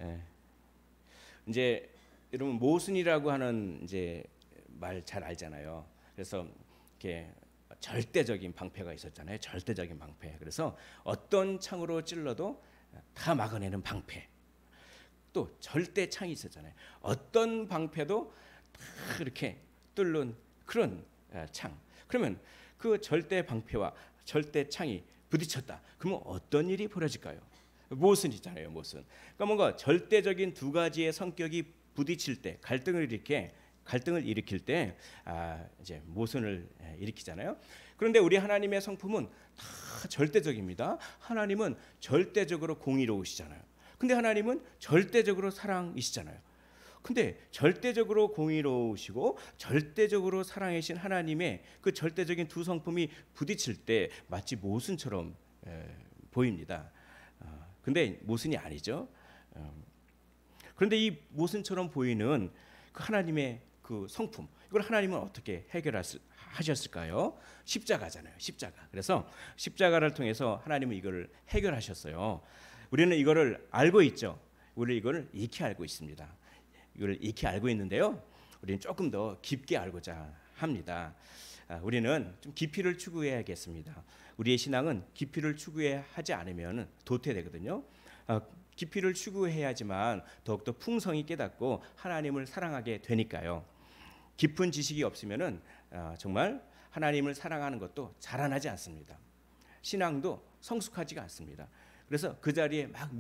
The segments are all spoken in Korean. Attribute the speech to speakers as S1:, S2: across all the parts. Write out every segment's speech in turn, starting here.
S1: 예. 이제 여러분 모순이라고 하는 이제 말 잘 알잖아요. 그래서 이렇게 절대적인 방패가 있었잖아요. 절대적인 방패. 그래서 어떤 창으로 찔러도 다 막아내는 방패. 또 절대 창이 있었잖아요. 어떤 방패도 다 이렇게 뚫는 그런 창. 그러면 그 절대 방패와 절대 창이 부딪혔다. 그러면 어떤 일이 벌어질까요? 모순이잖아요, 모순. 그러니까 뭔가 절대적인 두 가지의 성격이 부딪힐 때 갈등을 일으킬 때 이제 모순을 일으키잖아요. 그런데 우리 하나님의 성품은 다 절대적입니다. 하나님은 절대적으로 공의로우시잖아요. 근데 하나님은 절대적으로 사랑이시잖아요. 근데 절대적으로 공의로우시고 절대적으로 사랑이신 하나님의 그 절대적인 두 성품이 부딪힐 때 마치 모순처럼 보입니다. 근데 모순이 아니죠. 그런데 이 모순처럼 보이는 그 하나님의 그 성품, 이걸 하나님은 어떻게 해결하셨을까요? 십자가잖아요. 십자가. 그래서 십자가를 통해서 하나님은 이걸 해결하셨어요. 우리는 이거를 알고 있죠. 우리 이거를 익히 알고 있습니다. 이걸 익히 알고 있는데요. 우리는 조금 더 깊게 알고자 합니다. 우리는 좀 깊이를 추구해야겠습니다. 우리의 신앙은 깊이를 추구하지 않으면 도태되거든요. 깊이를 추구해야지만 더욱더 풍성히 깨닫고 하나님을 사랑하게 되니까요. 깊은 지식이 없으면은 정말 하나님을 사랑하는 것도 자라나지 않습니다. 신앙도 성숙하지가 않습니다. 그래서 그 자리에 막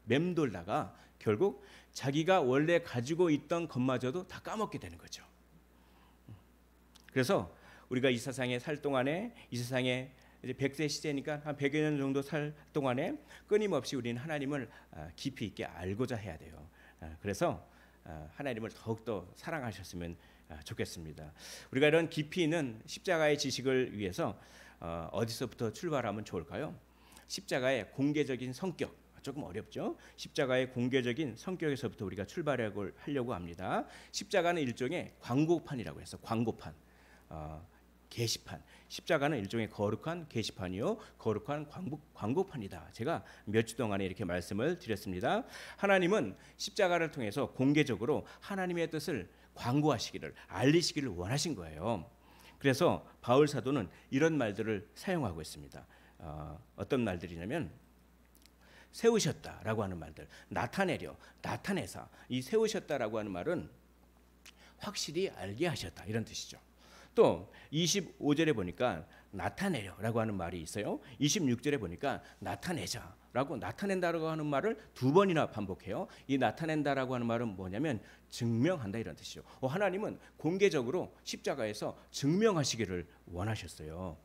S1: 맴돌다가 결국 자기가 원래 가지고 있던 것마저도 다 까먹게 되는 거죠. 그래서 우리가 이 세상에 살 동안에 이 세상에 이제 100세 시대니까 한 100여 년 정도 살 동안에 끊임없이 우리는 하나님을 깊이 있게 알고자 해야 돼요. 그래서 하나님을 더욱더 사랑하셨으면 좋겠습니다. 우리가 이런 깊이 있는 십자가의 지식을 위해서 어디서부터 출발하면 좋을까요? 십자가의 공개적인 성격, 조금 어렵죠. 십자가의 공개적인 성격에서부터 우리가 출발하려고 합니다. 십자가는 일종의 광고판이라고 해서 광고판, 게시판. 십자가는 일종의 거룩한 게시판이요, 거룩한 광고판이다. 제가 몇 주 동안에 이렇게 말씀을 드렸습니다. 하나님은 십자가를 통해서 공개적으로 하나님의 뜻을 광고하시기를, 알리시기를 원하신 거예요. 그래서 바울 사도는 이런 말들을 사용하고 있습니다. 어떤 말들이냐면 세우셨다라고 하는 말들, 나타내려, 나타내사. 이 세우셨다라고 하는 말은 확실히 알게 하셨다, 이런 뜻이죠. 또 25절에 보니까 나타내려라고 하는 말이 있어요. 26절에 보니까 나타내자라고, 나타낸다라고 하는 말을 두 번이나 반복해요. 이 나타낸다라고 하는 말은 뭐냐면 증명한다, 이런 뜻이죠. 하나님은 공개적으로 십자가에서 증명하시기를 원하셨어요.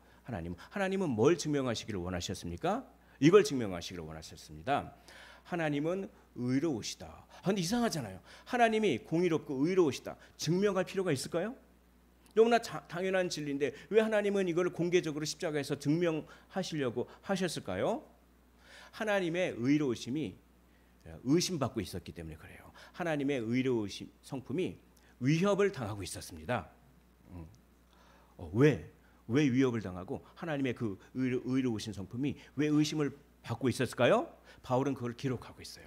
S1: 하나님은 뭘 증명하시기를 원하셨습니까? 이걸 증명하시기를 원하셨습니다. 하나님은 의로우시다. 근데 이상하잖아요. 하나님이 공의롭고 의로우시다. 증명할 필요가 있을까요? 너무나 당연한 진리인데 왜 하나님은 이걸 공개적으로 십자가에서 증명하시려고 하셨을까요? 하나님의 의로우심이 의심받고 있었기 때문에 그래요. 하나님의 의로우심 성품이 위협을 당하고 있었습니다. 왜 위협을 당하고 하나님의 그 의로우신 성품이 왜 의심을 받고 있었을까요? 바울은 그걸 기록하고 있어요.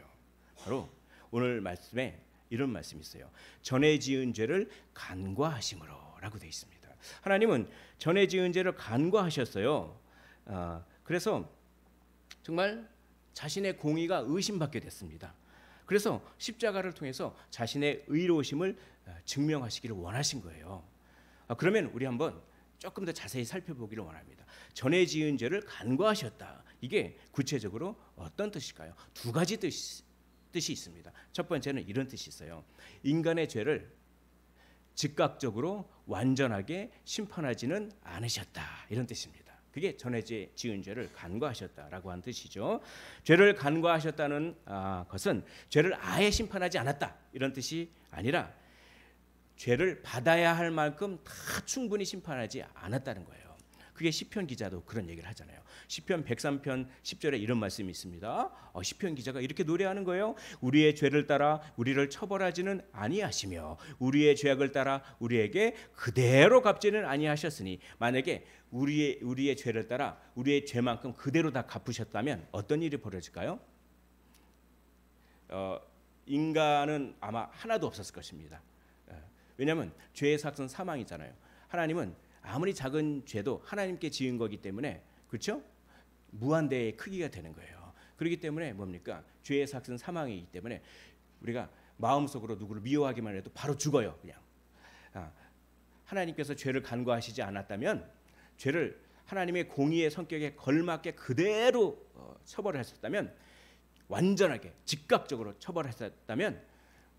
S1: 바로 오늘 말씀에 이런 말씀이 있어요. 전에 지은 죄를 간과하심으로 라고 되어 있습니다. 하나님은 전에 지은 죄를 간과하셨어요. 그래서 정말 자신의 공의가 의심받게 됐습니다. 그래서 십자가를 통해서 자신의 의로우심을 증명하시기를 원하신 거예요. 그러면 우리 한번 조금 더 자세히 살펴보기를 원합니다. 전에 지은 죄를 간과하셨다. 이게 구체적으로 어떤 뜻일까요? 두 가지 뜻이 있습니다. 첫 번째는 이런 뜻이 있어요. 인간의 죄를 즉각적으로 완전하게 심판하지는 않으셨다, 이런 뜻입니다. 그게 전에 지은 죄를 간과하셨다라고 하는 뜻이죠. 죄를 간과하셨다는 것은 죄를 아예 심판하지 않았다, 이런 뜻이 아니라 죄를 받아야 할 만큼 다 충분히 심판하지 않았다는 거예요. 그게 시편 기자도 그런 얘기를 하잖아요. 시편 103편 10절에 이런 말씀이 있습니다. 시편 기자가 이렇게 노래하는 거예요. 우리의 죄를 따라 우리를 처벌하지는 아니하시며 우리의 죄악을 따라 우리에게 그대로 갚지는 아니하셨으니, 만약에 우리의 죄를 따라 우리의 죄만큼 그대로 다 갚으셨다면 어떤 일이 벌어질까요? 인간은 아마 하나도 없었을 것입니다. 왜냐하면 죄의 삭은 사망이잖아요. 하나님은 아무리 작은 죄도 하나님께 지은 거기 때문에 그렇죠? 무한대의 크기가 되는 거예요. 그렇기 때문에 뭡니까? 죄의 삭은 사망이기 때문에 우리가 마음속으로 누구를 미워하기만 해도 바로 죽어요. 그냥 하나님께서 죄를 간과하시지 않았다면 죄를 하나님의 공의의 성격에 걸맞게 그대로 처벌을 했었다면 완전하게 즉각적으로 처벌했었다면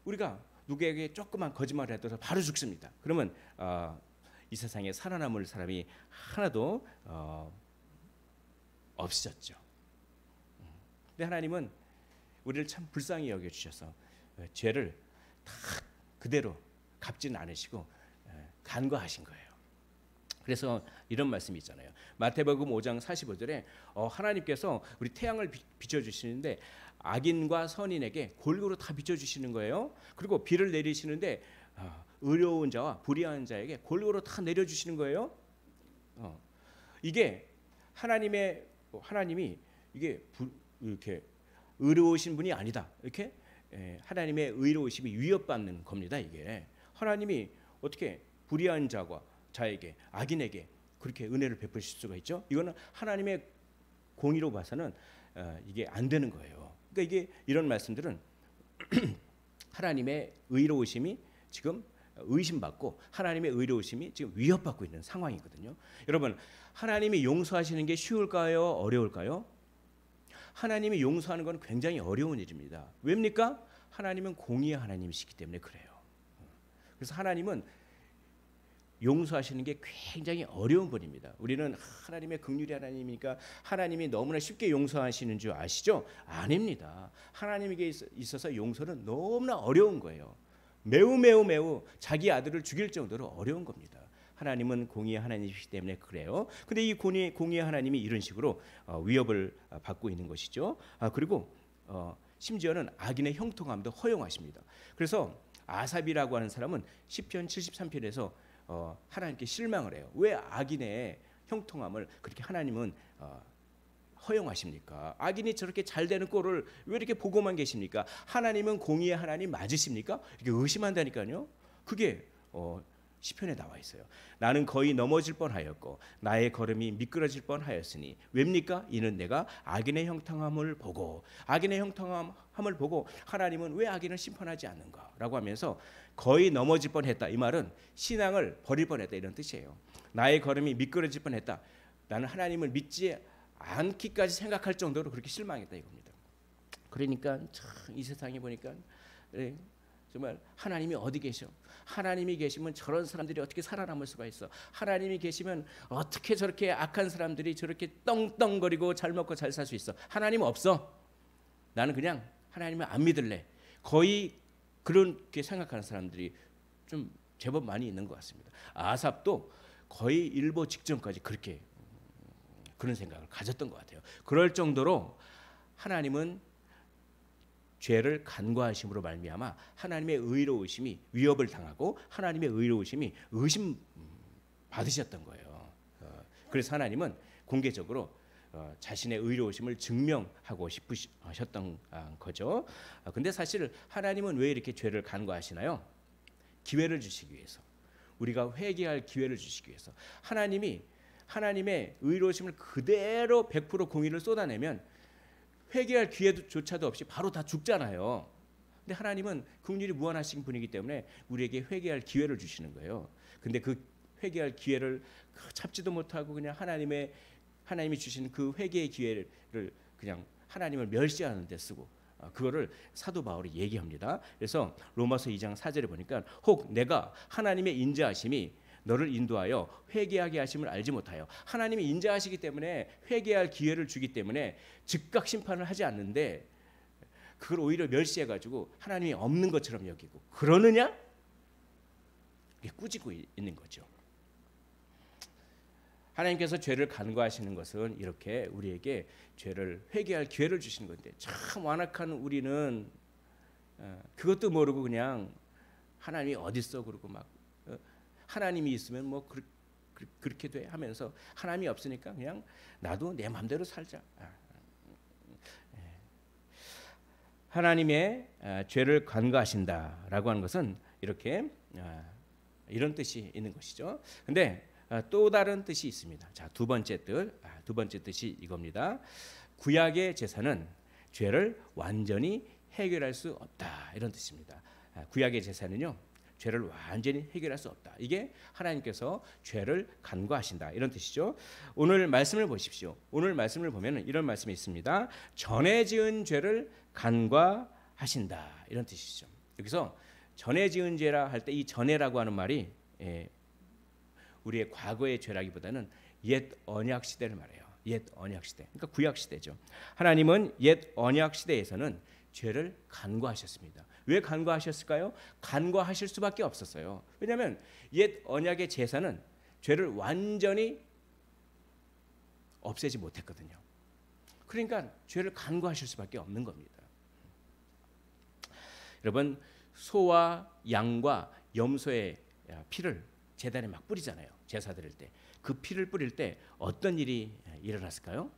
S1: 우리가 누구에게 조그만 거짓말을 해도 바로 죽습니다. 그러면 이 세상에 살아남을 사람이 하나도 없으셨죠. 근데 하나님은 우리를 참 불쌍히 여겨주셔서 죄를 다 그대로 갚지는 않으시고 간과하신 거예요. 그래서 이런 말씀이 있잖아요. 마태복음 5장 45절에 하나님께서 우리 태양을 비춰주시는데 악인과 선인에게 골고루 다 비춰주시는 거예요. 그리고 비를 내리시는데 의로운 자와 불의한 자에게 골고루 다 내려주시는 거예요. 이게 하나님이 이게 이렇게 의로우신 분이 아니다. 이렇게 하나님의 의로우심이 위협받는 겁니다. 이게 하나님이 어떻게 불의한 자에게 악인에게 그렇게 은혜를 베푸실 수가 있죠? 이거는 하나님의 공의로 봐서는 이게 안 되는 거예요. 그러니까 이게 이런 말씀들은 하나님의 의로우심이 지금 의심받고 하나님의 의로우심이 지금 위협받고 있는 상황이거든요. 여러분, 하나님이 용서하시는 게 쉬울까요? 어려울까요? 하나님이 용서하는 건 굉장히 어려운 일입니다. 왜입니까? 하나님은 공의의 하나님이시기 때문에 그래요. 그래서 하나님은 용서하시는 게 굉장히 어려운 분입니다. 우리는 하나님의 긍휼의 하나님이니까 하나님이 너무나 쉽게 용서하시는 줄 아시죠? 아닙니다. 하나님에게 있어서 용서는 너무나 어려운 거예요. 매우 자기 아들을 죽일 정도로 어려운 겁니다. 하나님은 공의의 하나님이시기 때문에 그래요. 근데 이 공의의 하나님이 이런 식으로 위협을 받고 있는 것이죠. 그리고 심지어는 악인의 형통함도 허용하십니다. 그래서 아삽이라고 하는 사람은 시편 73편에서 하나님께 실망을 해요. 왜 악인의 형통함을 그렇게 하나님은 허용하십니까? 악인이 저렇게 잘 되는 꼴을 왜 이렇게 보고만 계십니까? 하나님은 공의의 하나님 맞으십니까? 이렇게 의심한다니까요. 그게 시편에 나와 있어요. 나는 거의 넘어질 뻔하였고 나의 걸음이 미끄러질 뻔하였으니 왜입니까? 이는 내가 악인의 형통함을 보고 하나님은 왜 악인을 심판하지 않는가라고 하면서 거의 넘어질 뻔했다. 이 말은 신앙을 버릴 뻔했다 이런 뜻이에요. 나의 걸음이 미끄러질 뻔했다. 나는 하나님을 믿지 않기까지 생각할 정도로 그렇게 실망했다 이겁니다. 그러니까 참 이 세상에 보니까 정말 하나님이 어디 계셔? 하나님이 계시면 저런 사람들이 어떻게 살아남을 수가 있어? 하나님이 계시면 어떻게 저렇게 악한 사람들이 저렇게 떵떵거리고 잘 먹고 잘 살 수 있어? 하나님 없어. 나는 그냥 하나님을 안 믿을래. 거의 그렇게 생각하는 사람들이 좀 제법 많이 있는 것 같습니다. 아삽도 거의 일보 직전까지 그렇게 그런 생각을 가졌던 것 같아요. 그럴 정도로 하나님은 죄를 간과하심으로 말미암아 하나님의 의로우심이 위협을 당하고 하나님의 의로우심이 의심 받으셨던 거예요. 그래서 하나님은 공개적으로 자신의 의로우심을 증명하고 싶으셨던 거죠. 근데 사실 하나님은 왜 이렇게 죄를 간과하시나요? 기회를 주시기 위해서, 우리가 회개할 기회를 주시기 위해서. 하나님이 하나님의 의로우심을 그대로 100% 공의를 쏟아내면 회개할 기회조차도 없이 바로 다 죽잖아요. 근데 하나님은 긍휼이 무한하신 분이기 때문에 우리에게 회개할 기회를 주시는 거예요. 근데 그 회개할 기회를 잡지도 못하고 그냥 하나님이 주시는 그 회개의 기회를 그냥 하나님을 멸시하는 데 쓰고 그거를 사도 바울이 얘기합니다. 그래서 로마서 2장 4절에 보니까 혹 내가 하나님의 인자하심이 너를 인도하여 회개하게 하심을 알지 못하여. 하나님이 인자하시기 때문에 회개할 기회를 주기 때문에 즉각 심판을 하지 않는데 그걸 오히려 멸시해가지고 하나님이 없는 것처럼 여기고 그러느냐? 이게 꾸짖고 있는 거죠. 하나님께서 죄를 간과하시는 것은 이렇게 우리에게 죄를 회개할 기회를 주시는 건데 참 완악한 우리는 그것도 모르고 그냥 하나님이 어디 있어 그러고 막 하나님이 있으면 뭐 그렇게 돼 하면서 하나님이 없으니까 그냥 나도 내 마음대로 살자. 하나님의 죄를 간과하신다라고 하는 것은 이렇게 이런 뜻이 있는 것이죠. 근데 또 다른 뜻이 있습니다. 자, 두 번째 뜻이 이겁니다. 구약의 제사는 죄를 완전히 해결할 수 없다, 이런 뜻입니다. 구약의 제사는요, 죄를 완전히 해결할 수 없다. 이게 하나님께서 죄를 간과하신다, 이런 뜻이죠. 오늘 말씀을 보십시오. 오늘 말씀을 보면 이런 말씀이 있습니다. 전에 지은 죄를 간과하신다, 이런 뜻이죠. 여기서 전에 지은 죄라 할 때 이 전에라고 하는 말이 우리의 과거의 죄라기보다는 옛 언약 시대를 말해요. 옛 언약 시대. 그러니까 구약 시대죠. 하나님은 옛 언약 시대에서는 죄를 간과하셨습니다. 왜 간과하셨을까요? 간과하실 수밖에 없었어요. 왜냐하면 옛 언약의 제사는 죄를 완전히 없애지 못했거든요. 그러니까 죄를 간과하실 수밖에 없는 겁니다. 여러분, 소와 양과 염소의 피를 제단에 막 뿌리잖아요. 제사 드릴 때. 그 피를 뿌릴 때 어떤 일이 일어났을까요?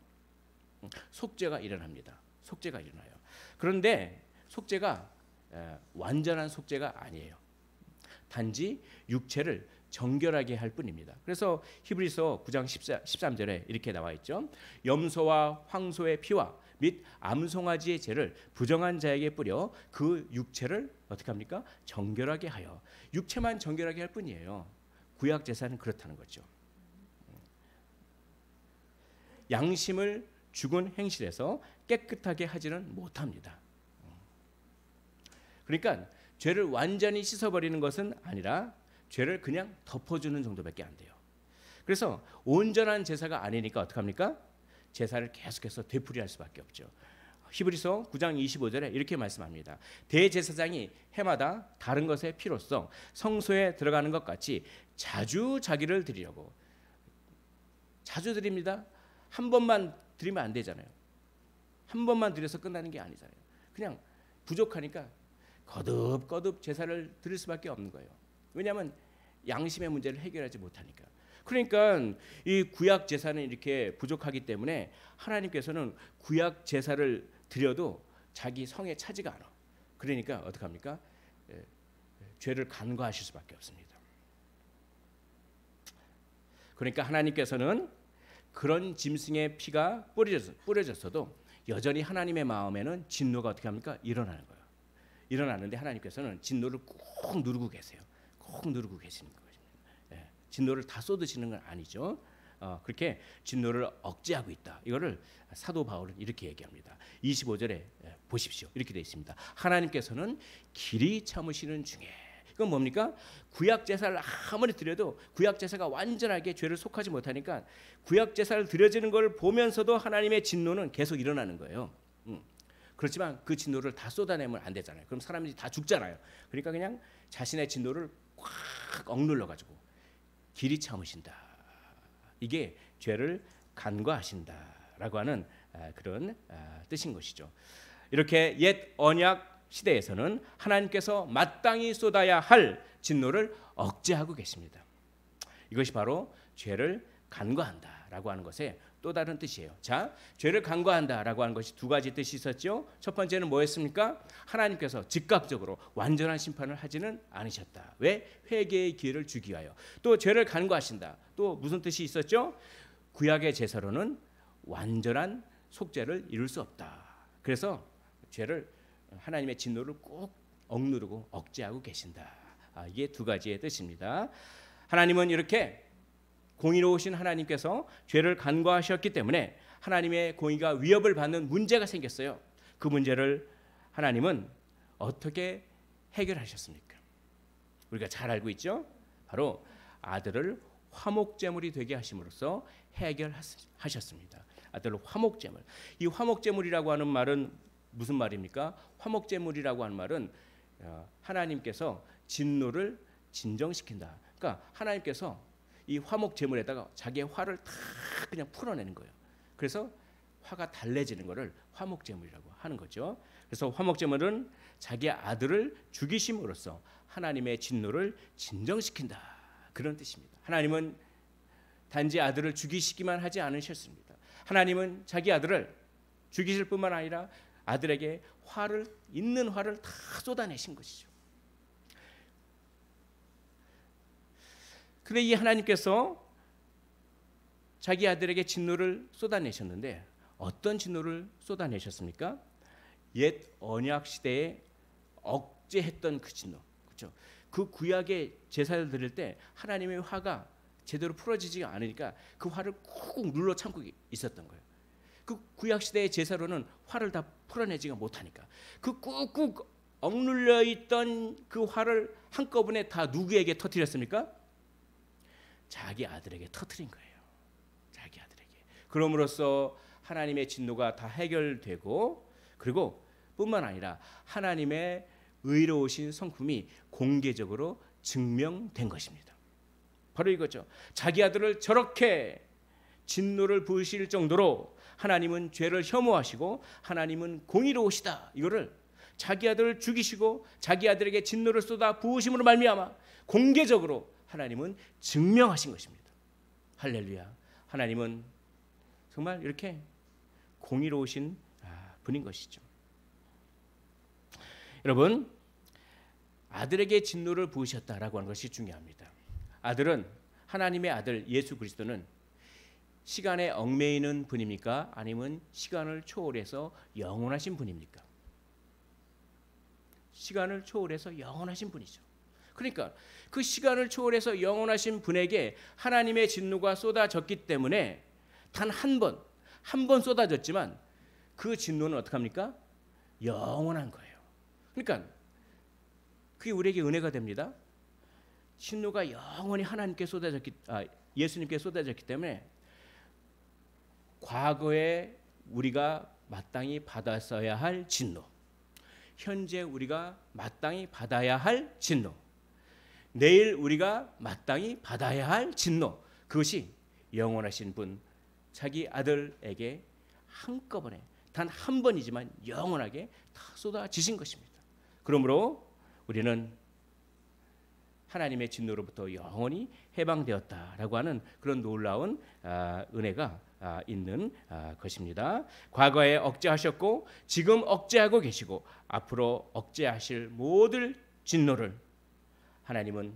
S1: 속죄가 일어납니다. 속죄가 일어나요. 그런데 속죄가 완전한 속죄가 아니에요. 단지 육체를 정결하게 할 뿐입니다. 그래서 히브리서 9장 13절에 이렇게 나와 있죠. 염소와 황소의 피와 및 암송아지의 죄를 부정한 자에게 뿌려 그 육체를 어떻게 합니까? 정결하게 하여. 육체만 정결하게 할 뿐이에요. 구약 제사는 그렇다는 거죠. 양심을 죽은 행실에서 깨끗하게 하지는 못합니다. 그러니까 죄를 완전히 씻어버리는 것은 아니라 죄를 그냥 덮어주는 정도밖에 안 돼요. 그래서 온전한 제사가 아니니까 어떡합니까? 제사를 계속해서 되풀이할 수밖에 없죠. 히브리서 9장 25절에 이렇게 말씀합니다. 대제사장이 해마다 다른 것의 피로써 성소에 들어가는 것 같이 자주 자기를 드리려고. 자주 드립니다. 한 번만 드리면 안 되잖아요. 한 번만 드려서 끝나는 게 아니잖아요. 그냥 부족하니까 거듭거듭 제사를 드릴 수밖에 없는 거예요. 왜냐하면 양심의 문제를 해결하지 못하니까. 그러니까 이 구약 제사는 이렇게 부족하기 때문에 하나님께서는 구약 제사를 드려도 자기 성에 차지가 않아. 그러니까 어떡합니까? 죄를 간과하실 수밖에 없습니다. 그러니까 하나님께서는 그런 짐승의 피가 뿌려졌어도 여전히 하나님의 마음에는 진노가 어떻게 합니까? 일어나는 거예요. 일어나는데 하나님께서는 진노를 꼭 누르고 계세요. 꼭 누르고 계시는 거예요. 진노를 다 쏟으시는 건 아니죠. 그렇게 진노를 억제하고 있다. 이거를 사도 바울은 이렇게 얘기합니다. 25절에 보십시오. 이렇게 되어 있습니다. 하나님께서는 길이 참으시는 중에. 이건 뭡니까? 구약 제사를 아무리 드려도 구약 제사가 완전하게 죄를 속하지 못하니까 구약 제사를 드려지는 걸 보면서도 하나님의 진노는 계속 일어나는 거예요. 그렇지만 그 진노를 다 쏟아내면 안 되잖아요. 그럼 사람들이 다 죽잖아요. 그러니까 그냥 자신의 진노를 꽉 억눌러 가지고 길이 참으신다. 이게 죄를 간과하신다라고 하는 그런 뜻인 것이죠. 이렇게 옛 언약 시대에서는 하나님께서 마땅히 쏟아야 할 진노를 억제하고 계십니다. 이것이 바로 죄를 간과한다라고 하는 것의 또 다른 뜻이에요. 자, 죄를 간과한다라고 하는 것이 두 가지 뜻이 있었죠. 첫 번째는 뭐였습니까? 하나님께서 즉각적으로 완전한 심판을 하지는 않으셨다. 왜? 회개의 기회를 주기 위하여. 또 죄를 간과하신다. 또 무슨 뜻이 있었죠? 구약의 제사로는 완전한 속죄를 이룰 수 없다. 그래서 죄를 하나님의 진노를 꼭 억누르고 억제하고 계신다. 이게 두 가지의 뜻입니다. 하나님은 이렇게 공의로우신 하나님께서 죄를 간과하셨기 때문에 하나님의 공의가 위협을 받는 문제가 생겼어요. 그 문제를 하나님은 어떻게 해결하셨습니까? 우리가 잘 알고 있죠? 바로 아들을 화목제물이 되게 하심으로써 해결하셨습니다. 아들을 화목제물. 이 화목제물이라고 하는 말은 무슨 말입니까? 화목제물이라고 하는 말은 하나님께서 진노를 진정시킨다. 그러니까 하나님께서 이 화목제물에다가 자기의 화를 다 그냥 풀어내는 거예요. 그래서 화가 달래지는 것을 화목제물이라고 하는 거죠. 그래서 화목제물은 자기 아들을 죽이심으로써 하나님의 진노를 진정시킨다. 그런 뜻입니다. 하나님은 단지 아들을 죽이시기만 하지 않으셨습니다. 하나님은 자기 아들을 죽이실 뿐만 아니라 아들에게 있는 화를 다 쏟아내신 것이죠. 그런데 이 하나님께서 자기 아들에게 진노를 쏟아내셨는데 어떤 진노를 쏟아내셨습니까? 옛 언약 시대에 억제했던 그 진노, 그렇죠? 그 구약의 제사를 드릴 때 하나님의 화가 제대로 풀어지지가 않으니까 그 화를 꾹 눌러 참고 있었던 거예요. 그 구약 시대의 제사로는 화를 다 풀어내지가 못하니까 그 꾹꾹 억눌려 있던 그 화를 한꺼번에 다 누구에게 터뜨렸습니까? 자기 아들에게 터뜨린 거예요. 자기 아들에게. 그럼으로써 하나님의 진노가 다 해결되고, 그리고 뿐만 아니라 하나님의 의로우신 성품이 공개적으로 증명된 것입니다. 바로 이거죠. 자기 아들을 저렇게 진노를 부으실 정도로 하나님은 죄를 혐오하시고 하나님은 공의로우시다. 이거를 자기 아들을 죽이시고 자기 아들에게 진노를 쏟아 부으심으로 말미암아 공개적으로 하나님은 증명하신 것입니다. 할렐루야. 하나님은 정말 이렇게 공의로우신 분인 것이죠. 여러분, 아들에게 진노를 부으셨다라고 하는 것이 중요합니다. 아들은, 하나님의 아들 예수 그리스도는 시간에 얽매이는 분입니까? 아니면 시간을 초월해서 영원하신 분입니까? 시간을 초월해서 영원하신 분이죠. 그러니까 그 시간을 초월해서 영원하신 분에게 하나님의 진노가 쏟아졌기 때문에 단 한 번 쏟아졌지만 그 진노는 어떻게 합니까? 영원한 거예요. 그러니까 그게 우리에게 은혜가 됩니다. 진노가 영원히 하나님께 예수님께 쏟아졌기 때문에 과거에 우리가 마땅히 받았어야 할 진노, 현재 우리가 마땅히 받아야 할 진노, 내일 우리가 마땅히 받아야 할 진노, 그것이 영원하신 분 자기 아들에게 한꺼번에 단 한 번이지만 영원하게 다 쏟아지신 것입니다. 그러므로 우리는 하나님의 진노로부터 영원히 해방되었다라고 하는 그런 놀라운 은혜가 있는 것입니다. 과거에 억제하셨고 지금 억제하고 계시고 앞으로 억제하실 모든 진노를 하나님은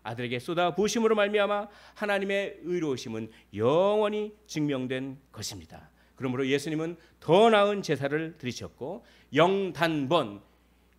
S1: 아들에게 쏟아 부으심으로 말미암아 하나님의 의로우심은 영원히 증명된 것입니다. 그러므로 예수님은 더 나은 제사를 드리셨고 영단번,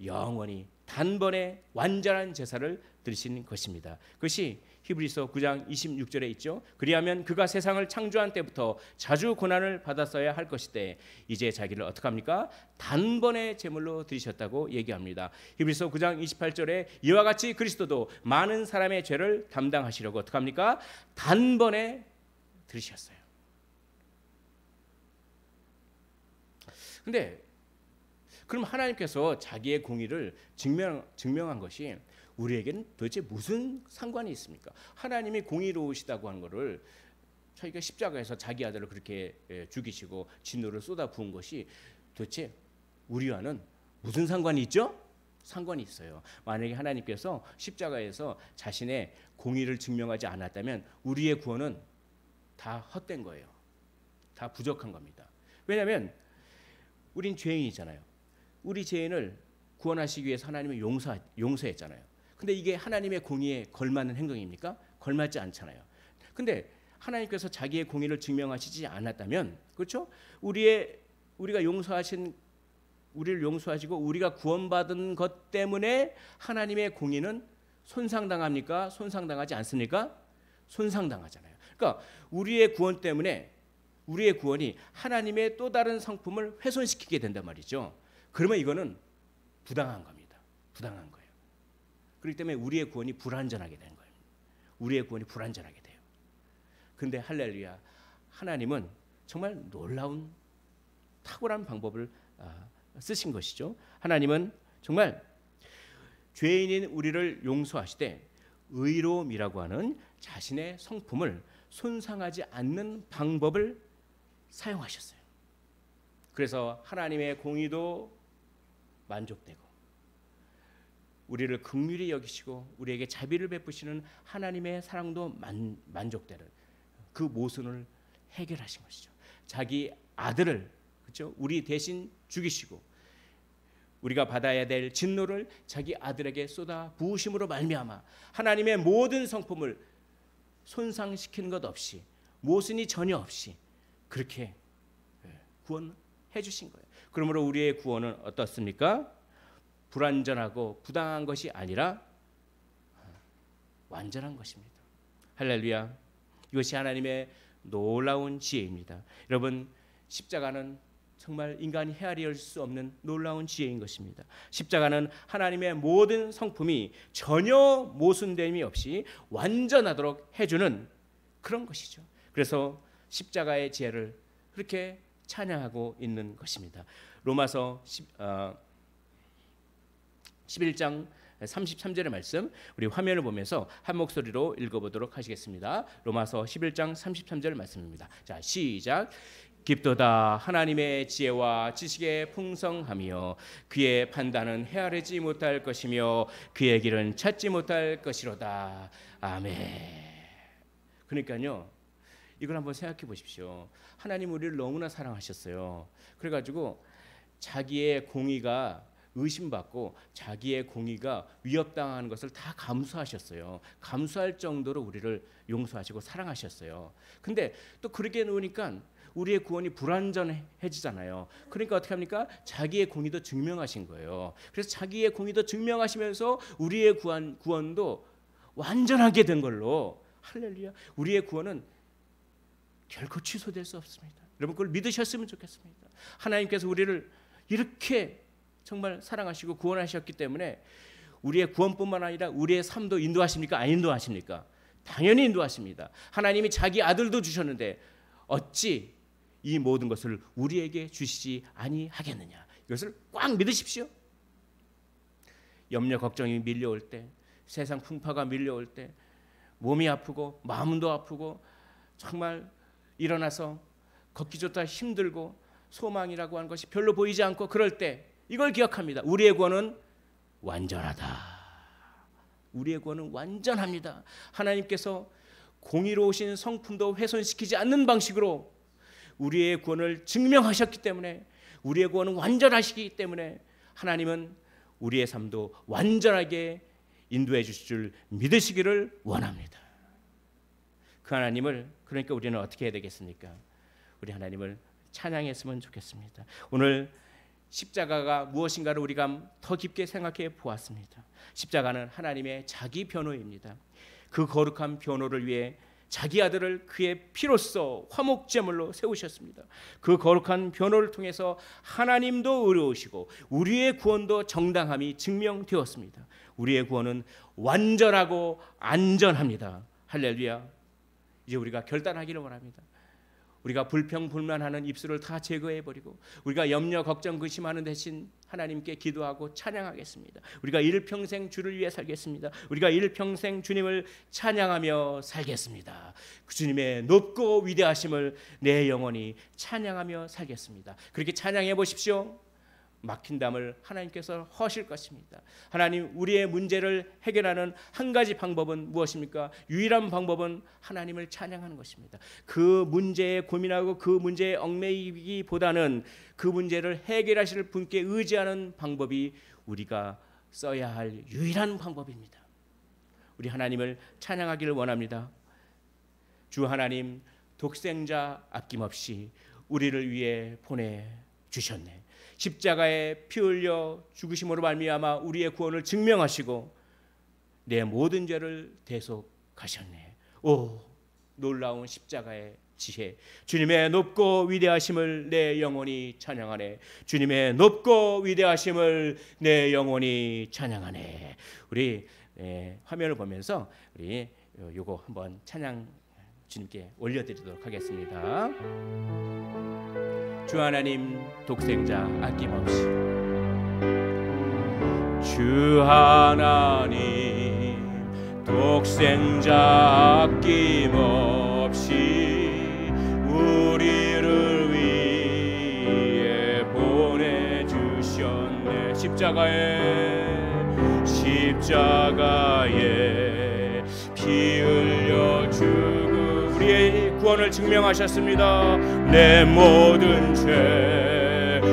S1: 영원히 단번에 완전한 제사를 드리신 것입니다. 그것이 히브리서 9장 26절에 있죠. 그리하면 그가 세상을 창조한 때부터 자주 고난을 받았어야 할 것이되 이제 자기를 어떻게 합니까? 단번에 제물로 드리셨다고 얘기합니다. 히브리서 9장 28절에 이와 같이 그리스도도 많은 사람의 죄를 담당하시려고 어떻게 합니까? 단번에 드리셨어요. 근데 그럼 하나님께서 자기의 공의를 증명한 것이 우리에게는 도대체 무슨 상관이 있습니까? 하나님이 공의로우시다고 하는 것을 저희가 십자가에서 자기 아들을 그렇게 죽이시고 진노를 쏟아 부은 것이 도대체 우리와는 무슨 상관이 있죠? 상관이 있어요. 만약에 하나님께서 십자가에서 자신의 공의를 증명하지 않았다면 우리의 구원은 다 헛된 거예요. 다 부족한 겁니다. 왜냐하면 우린 죄인이잖아요. 우리 죄인을 구원하시기 위해서 하나님은 용서했잖아요. 근데 이게 하나님의 공의에 걸맞는 행동입니까? 걸맞지 않잖아요. 근데 하나님께서 자기의 공의를 증명하시지 않았다면, 그렇죠? 우리가 우리를 용서하시고 우리가 구원받은 것 때문에 하나님의 공의는 손상당합니까? 손상당하지 않습니까? 손상당하잖아요. 그러니까 우리의 구원 때문에 우리의 구원이 하나님의 또 다른 성품을 훼손시키게 된단 말이죠. 그러면 이거는 부당한 겁니다. 부당한 거예요. 그렇기 때문에 우리의 구원이 불완전하게 되는 거예요. 우리의 구원이 불완전하게 돼요. 근데 할렐루야, 하나님은 정말 놀라운 탁월한 방법을 쓰신 것이죠. 하나님은 정말 죄인인 우리를 용서하시되 의로움이라고 하는 자신의 성품을 손상하지 않는 방법을 사용하셨어요. 그래서 하나님의 공의도 만족되고 우리를 긍휼히 여기시고 우리에게 자비를 베푸시는 하나님의 사랑도 만족되는 그 모순을 해결하신 것이죠. 자기 아들을, 그렇죠? 우리 대신 죽이시고 우리가 받아야 될 진노를 자기 아들에게 쏟아 부으심으로 말미암아 하나님의 모든 성품을 손상시키는 것 없이, 모순이 전혀 없이 그렇게 구원해 주신 거예요. 그러므로 우리의 구원은 어떻습니까? 불완전하고 부당한 것이 아니라 완전한 것입니다. 할렐루야. 이것이 하나님의 놀라운 지혜입니다. 여러분, 십자가는 정말 인간이 헤아릴 수 없는 놀라운 지혜인 것입니다. 십자가는 하나님의 모든 성품이 전혀 모순됨이 없이 완전하도록 해주는 그런 것이죠. 그래서 십자가의 지혜를 그렇게 찬양하고 있는 것입니다. 로마서 11장 33절의 말씀, 우리 화면을 보면서 한 목소리로 읽어보도록 하시겠습니다. 로마서 11장 33절 말씀입니다. 자, 시작. 깊도다 하나님의 지혜와 지식의 풍성하며 그의 판단은 헤아리지 못할 것이며 그의 길은 찾지 못할 것이로다. 아멘. 그러니까요, 이걸 한번 생각해 보십시오. 하나님 우리를 너무나 사랑하셨어요. 그래가지고 자기의 공의가 의심받고 자기의 공의가 위협당하는 것을 다 감수하셨어요. 감수할 정도로 우리를 용서하시고 사랑하셨어요. 근데 또 그렇게 놓으니까 우리의 구원이 불완전해지잖아요. 그러니까 어떻게 합니까? 자기의 공의도 증명하신 거예요. 그래서 자기의 공의도 증명하시면서 우리의 구원도 완전하게 된 걸로, 할렐루야, 우리의 구원은 결코 취소될 수 없습니다. 여러분 그걸 믿으셨으면 좋겠습니다. 하나님께서 우리를 이렇게 정말 사랑하시고 구원하셨기 때문에 우리의 구원뿐만 아니라 우리의 삶도 인도하십니까? 안 인도하십니까? 당연히 인도하십니다. 하나님이 자기 아들도 주셨는데 어찌 이 모든 것을 우리에게 주시지 아니하겠느냐. 이것을 꽉 믿으십시오. 염려 걱정이 밀려올 때, 세상 풍파가 밀려올 때, 몸이 아프고 마음도 아프고 정말 일어나서 걷기 좋다 힘들고 소망이라고 하는 것이 별로 보이지 않고 그럴 때 이걸 기억합니다. 우리의 구원은 완전하다. 우리의 구원은 완전합니다. 하나님께서 공의로우신 성품도 훼손시키지 않는 방식으로 우리의 구원을 증명하셨기 때문에, 우리의 구원은 완전하시기 때문에 하나님은 우리의 삶도 완전하게 인도해 주실 줄 믿으시기를 원합니다. 그 하나님을, 그러니까 우리는 어떻게 해야 되겠습니까? 우리 하나님을 찬양했으면 좋겠습니다. 오늘 십자가가 무엇인가를 우리가 더 깊게 생각해 보았습니다. 십자가는 하나님의 자기 변호입니다. 그 거룩한 변호를 위해 자기 아들을 그의 피로써 화목제물로 세우셨습니다. 그 거룩한 변호를 통해서 하나님도 의로우시고 우리의 구원도 정당함이 증명되었습니다. 우리의 구원은 완전하고 안전합니다. 할렐루야. 이제 우리가 결단하기를 원합니다. 우리가 불평불만하는 입술을 다 제거해버리고 우리가 염려 걱정 의심하는 대신 하나님께 기도하고 찬양하겠습니다. 우리가 일평생 주를 위해 살겠습니다. 우리가 일평생 주님을 찬양하며 살겠습니다. 그 주님의 높고 위대하심을 내 영혼이 찬양하며 살겠습니다. 그렇게 찬양해 보십시오. 막힌 담을 하나님께서 허실 것입니다. 하나님, 우리의 문제를 해결하는 한 가지 방법은 무엇입니까? 유일한 방법은 하나님을 찬양하는 것입니다. 그 문제에 고민하고 그 문제에 얽매이기보다는 그 문제를 해결하실 분께 의지하는 방법이 우리가 써야 할 유일한 방법입니다. 우리 하나님을 찬양하기를 원합니다. 주 하나님, 독생자 아낌없이 우리를 위해 보내주셨네. 십자가에 피 흘려 죽으심으로 말미암아 우리의 구원을 증명하시고 내 모든 죄를 대속하셨네. 오, 놀라운 십자가의 지혜. 주님의 높고 위대하심을 내 영혼이 찬양하네. 주님의 높고 위대하심을 내 영혼이 찬양하네. 우리 화면을 보면서 우리 요거 한번 찬양 주님께 올려드리도록 하겠습니다. 주 하나님, 독생자 아낌없이. 주 하나님, 독생자 아낌없이 우리를 위해 보내주셨네. 십자가에 피 흘려 주고 우리의 구원을 증명하셨습니다. 내 모든 죄를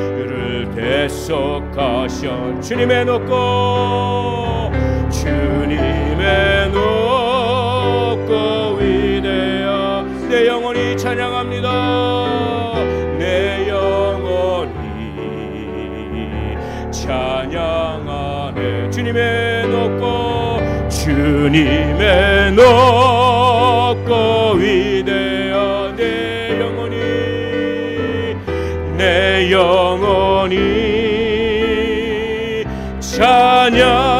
S1: 애석하신 주님의 높고 주님의 높고 위대하 내 영혼이 찬양합니다. 내 영혼이 찬양하네. 주님의 높고 주님의 높고 위대하 내 영혼이 찬양